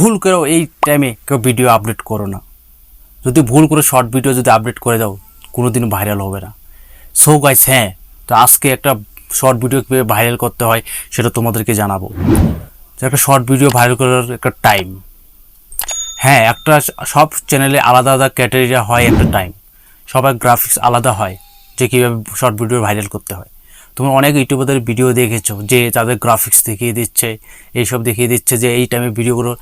ভুল করেও এই টাইমে কেউ ভিডিও আপলোড করো না। যদি ভুল করে শর্ট ভিডিও যদি আপলোড করে দাও কোনোদিন ভাইরাল হবে না। সো গাইস, হ্যাঁ, তো আজকে একটা শর্ট ভিডিও কীভাবে ভাইরাল করতে হয় সেটা তোমাদেরকে জানাবো। একটা শর্ট ভিডিও ভাইরাল করার একটা টাইম, হ্যাঁ, একটা সব চ্যানেলে আলাদা আলাদা ক্যাটেগরি হয়, একটা টাইম, সবার গ্রাফিক্স আলাদা হয় যে কীভাবে শর্ট ভিডিও ভাইরাল করতে হয়। তোমরা অনেক ইউটিউবারদের ভিডিও দেখেছো যে তাদের গ্রাফিক্স দেখিয়ে দিচ্ছে, এইসব দেখিয়ে দিচ্ছে যে এই টাইমে ভিডিওগুলো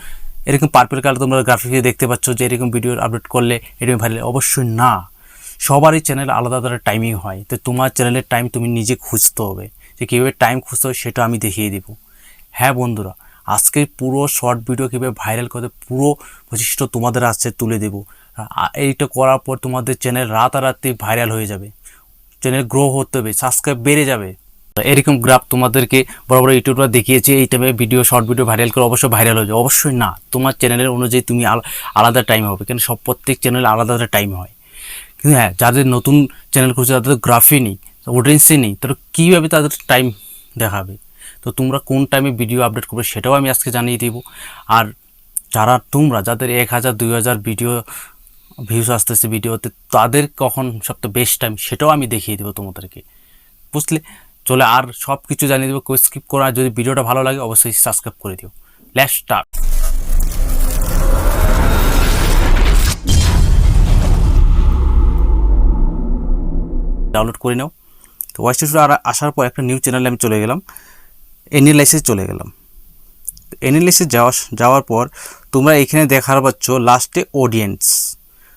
এরকম পার্পল কালার তোমরা গ্রাফিক্সে দেখতে পাচ্ছ যে এরকম ভিডিও আপলোড করলে এরকম ভাইরাল। অবশ্যই না, সবারই চ্যানেল আলাদা আলাদা টাইমিং হয়। তো তোমার চ্যানেলের টাইম তুমি নিজে খুঁজতে হবে, যে কীভাবে টাইম খুঁজতে হবে সেটা আমি দেখিয়ে দিব। হ্যাঁ বন্ধুরা, আজকের পুরো শর্ট ভিডিও কীভাবে ভাইরাল করতে পুরো বৈশিষ্ট্য তোমাদের আছে তুলে দেব। এইটা করার পর তোমাদের চ্যানেল রাতারাতি ভাইরাল হয়ে যাবে, চ্যানেল গ্রো হতে হবে, সাবস্ক্রাইব বেড়ে যাবে। এরকম গ্রাফ তোমাদেরকে বড় বড় ইউটিউবার দেখিয়েছে এই টাইমে ভিডিও শর্ট ভিডিও ভাইরাল করে অবশ্যই ভাইরাল হয়ে যাবে। অবশ্যই না, তোমার চ্যানেলের অনুযায়ী তুমি আলাদা টাইম হবে, কেন সব প্রত্যেক চ্যানেলে আলাদা আলাদা টাইম হয়। কিন্তু হ্যাঁ, যাদের নতুন চ্যানেল খুঁজছে তাদের গ্রাফই নেই, অডিয়েন্সই নেই, তারা কীভাবে তাদের টাইম দেখাবে? তো তোমরা কোন টাইমে ভিডিও আপলোড করবে সেটাও আমি আজকে জানিয়ে দেবো। আর যাদের 1000 2000 ভিডিও ভিউজ আসতেছে ভিডিওতে, তাদের কখন সবথেকে বেস্ট টাইম সেটাও আমি দেখিয়ে দেবো তোমাদেরকে, বুঝলে? চলে আর সব কিছু জানিয়ে দেবো, কেউ স্কিপ করো। আর যদি ভিডিওটা ভালো লাগে অবশ্যই সাবস্ক্রাইব করে দিও। Let's start. ডাউনলোড করে নাও। তো ওয়াইস টু আর আসার পর একটা নিউ চ্যানেলে আমি চলে গেলাম, এনালাইসিসে চলে গেলাম। এনালাইসিসে যাওয়ার পর তোমরা এখানে দেখার পাচ্ছ লাস্টে অডিয়েন্স।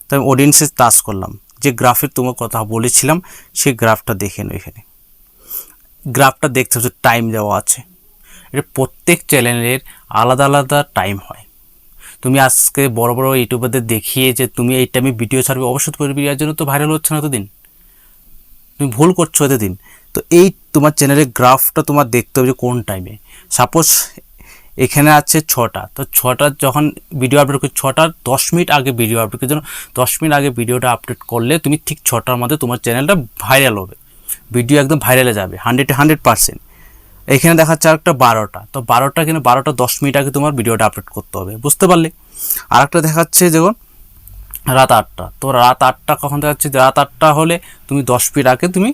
তো আমি অডিয়েন্সে টাচ করলাম, যে গ্রাফের তোমার কথা বলেছিলাম সেই গ্রাফটা দেখে নাও। এখানে গ্রাফটা দেখতে হচ্ছে টাইম দেওয়া আছে। এটা প্রত্যেক চ্যানেলের আলাদা আলাদা টাইম হয়। তুমি আজকে বড় বড় ইউটিউবারদের দেখিয়ে যে তুমি এই টাইমে ভিডিও ছাড়বে, অবশ্যই করবি, এর জন্য তো ভাইরাল হচ্ছে না এতদিন, তুমি ভুল করছো এতদিন। তো এই তোমার চ্যানেলের গ্রাফটা তোমার দেখতে হবে যে কোন টাইমে। সাপোজ এখানে আছে 6টা, তো 6টার যখন ভিডিও আপলোড করি 6টার 10 মিনিট আগে ভিডিও আপলোড করার জন্য 10 মিনিট আগে ভিডিওটা আপলোড করলে তুমি ঠিক 6টার মধ্যে তোমার চ্যানেলটা ভাইরাল হবে, ভিডিও একদম ভাইরালে যাবে 100%। এখানে দেখাচ্ছে আরেকটা 12টা, তো 12টা কিন্তু 12টা 10 মিনিট আগে তোমার ভিডিওটা আপলোড করতে হবে, বুঝতে পারলে? আরেকটা দেখাচ্ছে দেখুন রাত 8টা, তো রাত 8টা কখন দেখাচ্ছে? রাত 8টা হলে তুমি 10 মিনিট আগে তুমি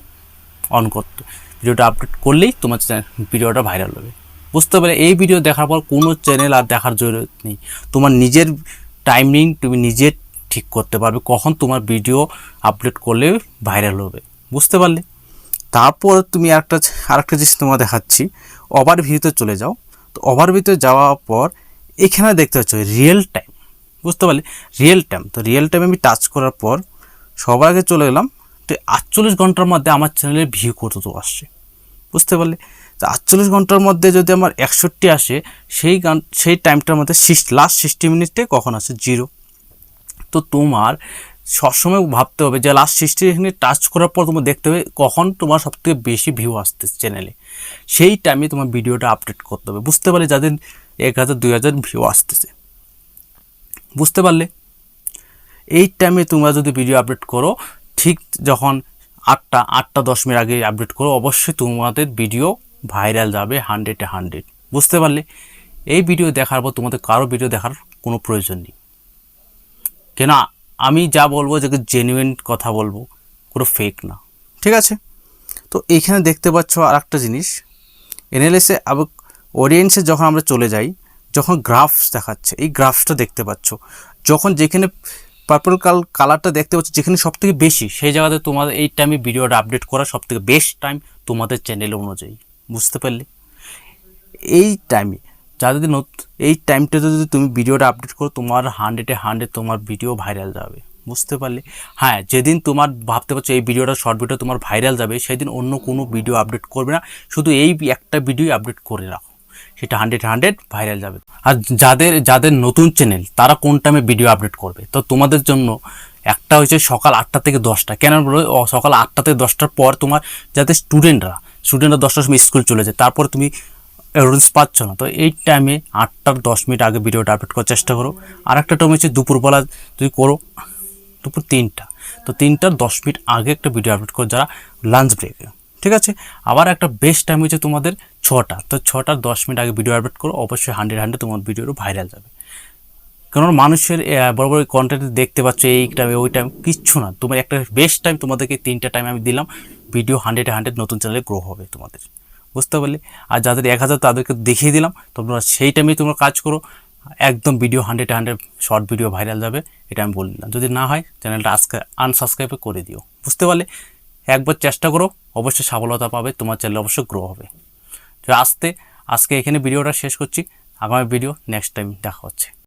অন করতে ভিডিওটা আপলোড করলেই তোমার ভিডিওটা ভাইরাল হবে, বুঝতে পারলে? এই ভিডিও দেখার পর কোনো চ্যানেল আর দেখার জরুরত নেই। তোমার নিজের টাইমিং তুমি নিজে ঠিক করতে পারবে কখন তোমার ভিডিও আপলোড করলে ভাইরাল হবে, বুঝতে পারলে? তারপর তুমি আরেকটা জিনিস তোমার দেখাচ্ছি, ওভারভিউতে চলে যাও। তো ওভারভিউতে যাওয়ার পর এখানে দেখতে পাচ্ছ রিয়েল টাইম, বুঝতে পারলে? রিয়েল টাইম, তো রিয়েল টাইমে আমি টাচ করার পর সবার আগে চলে গেলাম। তো 48 ঘন্টার মধ্যে আমার চ্যানেলের ভিউ কত আসছে, বুঝতে পারলে? তো 48 ঘন্টার মধ্যে যদি আমার 61 আসে, সেই টাইমটার মধ্যে লাস্ট 60 মিনিটে কখন আসে? 0। তো তোমার সবসময় ভাবতে হবে যে লাস্ট 60 মিনিট টাচ করার পর তোমার দেখতে হবে কখন তোমার সবথেকে বেশি ভিউ আসতেছে চ্যানেলে, সেই টাইমে তোমার ভিডিওটা আপডেট করতে হবে, বুঝতে পারলে? যাদের 1000 2000 ভিউ আসতেছে, বুঝতে পারলে? এই টাইমে তোমরা যদি ভিডিও আপডেট করো, ঠিক যখন 8টা 10 মিনিট আগে আপডেট করো, অবশ্যই তোমাদের ভিডিও ভাইরাল যাবে 100%, বুঝতে পারলে? এই ভিডিও দেখার পর তোমাদের কারো ভিডিও দেখার কোনো প্রয়োজন নেই, কেন আমি যা বলবো যে জেনুইন কথা বলবো, কোনো ফেক না, ঠিক আছে? তো এইখানে দেখতে পাচ্ছ আর একটা জিনিস, এনালাইসিসে অডিয়েন্সে যখন আমরা চলে যাই, যখন গ্রাফস দেখাচ্ছে, এই গ্রাফসটা দেখতে পাচ্ছ, যখন যেখানে পার্পল কালারটা দেখতে পাচ্ছ যেখানে সবথেকে বেশি, সেই জায়গাতে তোমাদের এই টাইমে ভিডিওটা আপডেট করা সবথেকে বেস্ট টাইম তোমাদের চ্যানেল অনুযায়ী, বুঝতে পারলে? এই টাইমে এই টাইমটাতে যদি তুমি ভিডিওটা আপডেট করো, তোমার 100% তোমার ভিডিও ভাইরাল যাবে, বুঝতে পারলে? হ্যাঁ, যেদিন তোমার ভাবতে পারছো এই ভিডিওটা শর্ট ভিডিও তোমার ভাইরাল যাবে, সেদিন অন্য কোনো ভিডিও আপডেট করবে না, শুধু এই একটা ভিডিও আপডেট করে রাখো, সেটা 100% ভাইরাল যাবে। আর যাদের নতুন চ্যানেল তারা কোন টাইমে ভিডিও আপডেট করবে? তো তোমাদের জন্য একটা হচ্ছে সকাল 8টা থেকে 10টা। কেন বলো? সকাল 8টা থেকে 10টার পর তোমার যাতে স্টুডেন্টরা 10টার সময় স্কুল চলে যায়, তারপর তুমি অডিয়েন্স পাচ্ছ না, তো এই টাইমে 8টার 10 মিনিট আগে ভিডিওটা আপলোড করার চেষ্টা করো। আর একটা টাইম হচ্ছে দুপুরবেলা যদি করো, দুপুর 3টা, তো 3টার 10 মিনিট আগে একটা ভিডিও আপলোড করো যারা লাঞ্চ ব্রেকে, ঠিক আছে? আবার একটা বেস্ট টাইম হচ্ছে তোমাদের 6টা, তো 6টার 10 মিনিট আগে ভিডিও আপলোড করো, অবশ্যই 100% তোমার ভিডিওটা ভাইরাল যাবে। কারণ মানুষের বড় বড় কন্টেন্ট দেখতে পাচ্ছ এই টাইমে ওই টাইম, কিচ্ছু না। তোমার একটা বেস্ট টাইম, তোমাদেরকে 3টা টাইম আমি দিলাম, ভিডিও 100 নতুন চ্যানেলে গ্রো হবে তোমাদের, বুঝতে পারলে। আর যাদের 1000 তাদেরকে দেখিয়ে দিলাম, তোমরা সেই টাইমেই তোমরা কাজ করো, একদম ভিডিও 100 শর্ট ভিডিও ভাইরাল যাবে, এটা আমি বলে দিলাম। যদি না হয় চ্যানেলটা আজকে আনসাবস্ক্রাইব করে দিও, বুঝতে পারলে। একবার চেষ্টা করো, অবশ্যই সফলতা পাবে, তোমার চ্যানেল অবশ্যই গ্রো হবে। তো আজকে এখানে ভিডিওটা শেষ করছি, আগামী ভিডিও নেক্সট টাইম দেখা হচ্ছে।